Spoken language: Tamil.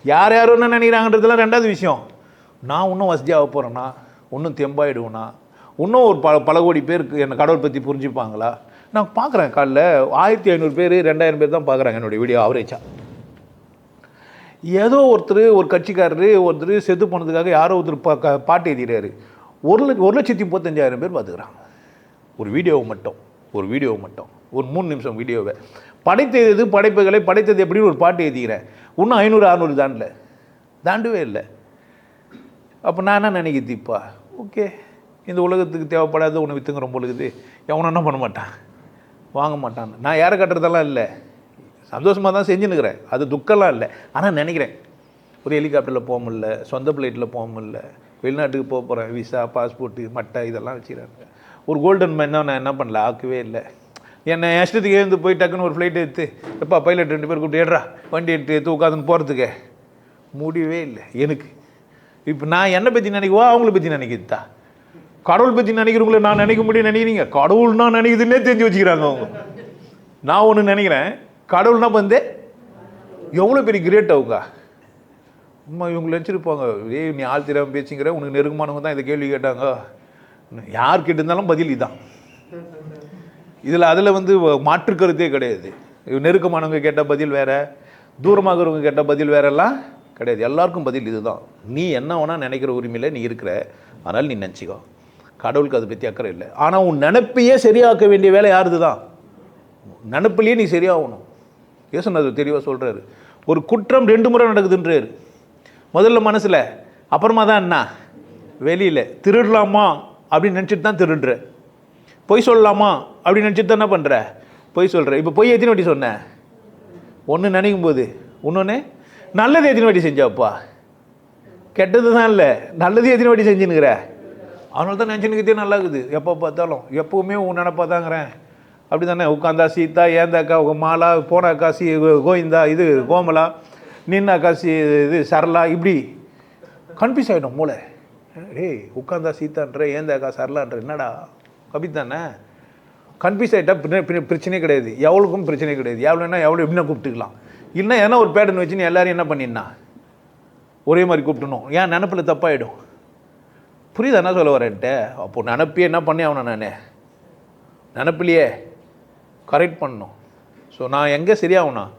யார் யாரும் என்ன நினைக்கிறாங்கன்றதுலாம் ரெண்டாவது விஷயம். நான் இன்னும் வசதியாக போகிறேன்னா, இன்னும் தெம்பாயிடுவேனா, இன்னும் ஒரு பல கோடி பேருக்கு என்னை கடவுள் பற்றி புரிஞ்சுப்பாங்களா? நான் பார்க்குறேன் காலைல 1500 பேர் 2000 பேர் தான் பார்க்குறாங்க என்னுடைய வீடியோ ஆவரேஜாக. ஏதோ ஒரு கட்சிக்காரரு செத்து போனதுக்காக யாரோ ஒருத்தர் பாட்டு எழுதிறாரு. 1,35,000 பேர் பார்த்துக்கிறாங்க ஒரு வீடியோவை மட்டும். ஒரு 3 நிமிஷம் வீடியோவை படைத்தது எப்படின்னு ஒரு பாட்டு எழுதிக்கிறேன். இன்னும் 500-600 தாண்டவே இல்லை. அப்போ நான் என்ன நினைக்கிறது, இப்போ ஓகே இந்த உலகத்துக்கு தேவைப்படாத ஒன்று விற்றுங்க ரொம்ப இருக்குது, எவனும் என்ன பண்ண மாட்டான், வாங்க மாட்டான். நான் யாரை கட்டுறதெல்லாம் இல்லை, சந்தோஷமாக தான் செஞ்சுன்னுக்கிறேன், அது துக்கம்லாம் இல்லை. ஆனால் நினைக்கிறேன் ஒரு ஹெலிகாப்டரில் போக முடியல, சொந்த ஃப்ளைட்டில் போக முடியல, வெளிநாட்டுக்கு போக போகிறேன், விசா பாஸ்போர்ட்டு மட்டை இதெல்லாம் வச்சுக்கிறாங்க. ஒரு கோல்டன் மைனாக நான் என்ன பண்ணல, ஆக்கவே இல்லை. என்னை இஷ்டத்துக்கு எழுந்து போய் டக்குன்னு ஒரு ஃப்ளைட் எடுத்து எப்பா பைலட் 2 பேர் கூப்பிட்டு ஏடுறா வண்டி எடுத்து உட்காந்துன்னு போகிறதுக்கு முடியவே இல்லை எனக்கு. இப்போ நான் என்னை பற்றி நினைக்குவா அவங்கள பற்றி நினைக்கிறதா? கடவுள் பற்றி நினைக்கிறவங்கள நான் நினைக்க முடியும் நினைக்கிறீங்க? கடவுள்னா நினைக்குதுன்னே தெரிஞ்சு வச்சுக்கிறாங்க அவங்க. நான் ஒன்று நினைக்கிறேன், கடவுள்னா வந்து எவ்வளோ பெரிய கிரேட் அவங்க. அம்மா இவங்க நினச்சிருப்பாங்க, நீ ஆள் தெரியாமல் பேச்சுங்கிற, உனக்கு நெருக்கமானவங்க தான் இதை கேள்வி கேட்டாங்க. யார் கேட்டிருந்தாலும் பதில் இதான். அதில் வந்து மாற்று கருத்தே கிடையாது. நெருக்கமானவங்க கேட்ட பதில் வேறு, தூரமாகறவங்க கேட்ட பதில் வேறெல்லாம் கிடையாது. எல்லாருக்கும் பதில் இதுதான். நீ என்ன வேணால் நினைக்கிற உரிமையில் நீ இருக்கிற, அதனால் நீ நினச்சிக்கோ. கடவுளுக்கு அதை பற்றி அக்கறை இல்லை. ஆனால் உன் நினைப்பையே சரியாக்க வேண்டிய வேலை யாருது தான்? நினப்பிலேயே நீ சரியாகணும். ஏசுநாதர் தெளிவாக சொல்கிறாரு, ஒரு குற்றம் 2 முறை நடக்குதுன்றாரு. முதல்ல மனசில், அப்புறமா தான் என்ன வெளியில். திருடலாமா அப்படின்னு நினச்சிட்டு தான் திருடுற, பொய் சொல்லலாமா அப்படின்னு நினச்சிட்டு தான் என்ன பண்ணுற, பொய் சொல்கிற. இப்போ பொய் எத்தனை வாட்டி சொன்னேன்? ஒன்று நினைக்கும் போது, இன்னொன்று நல்லது எத்தனை வாட்டி செஞ்சாப்பா? கெட்டது தான் இல்லை, நல்லது எத்தனை வாட்டி செஞ்சுன்னுக்கிற. அதனால தான் நினச்சினுக்கிட்டே நல்லா இருக்குது. எப்போ பார்த்தாலும் எப்போவுமே உன் நினப்பா தாங்கிறேன். அப்படி தானே, உட்காந்தா சீதா, ஏந்தாக்கா மாலா, போனாக்கா கோவிந்தா, இது கோமலா, நின்னாக்கா இது சரளா, இப்படி கன்ஃபியூஸ் ஆகிடும் மூளை. ஏய் உட்காந்தா சீதான்ற, ஏந்தாக்கா சரளான்ற, என்னடா அப்படி தானே கன்ஃபியூஸ் ஆகிட்டா பிரச்சனையே கிடையாது. எவ்வளோக்கும் பிரச்சனை கிடையாது. எவ்வளோன்னா எவ்வளோ எப்படின்னா கூப்பிட்டுக்கலாம். இல்லைன்னா ஏன்னா ஒரு பேட்டர்ன் வச்சுன்னு எல்லோரும் என்ன பண்ணினா ஒரே மாதிரி கூப்பிட்டணும். ஏன் நினப்பில் தப்பாகிடும். புரியுது என்ன சொல்ல வரேன்ட்டு? அப்போது நினப்பே என்ன பண்ணி ஆகணும், நான் நினப்பிலையே கரெக்ட் பண்ணணும். ஸோ நான் எங்கே சரியாகணும்?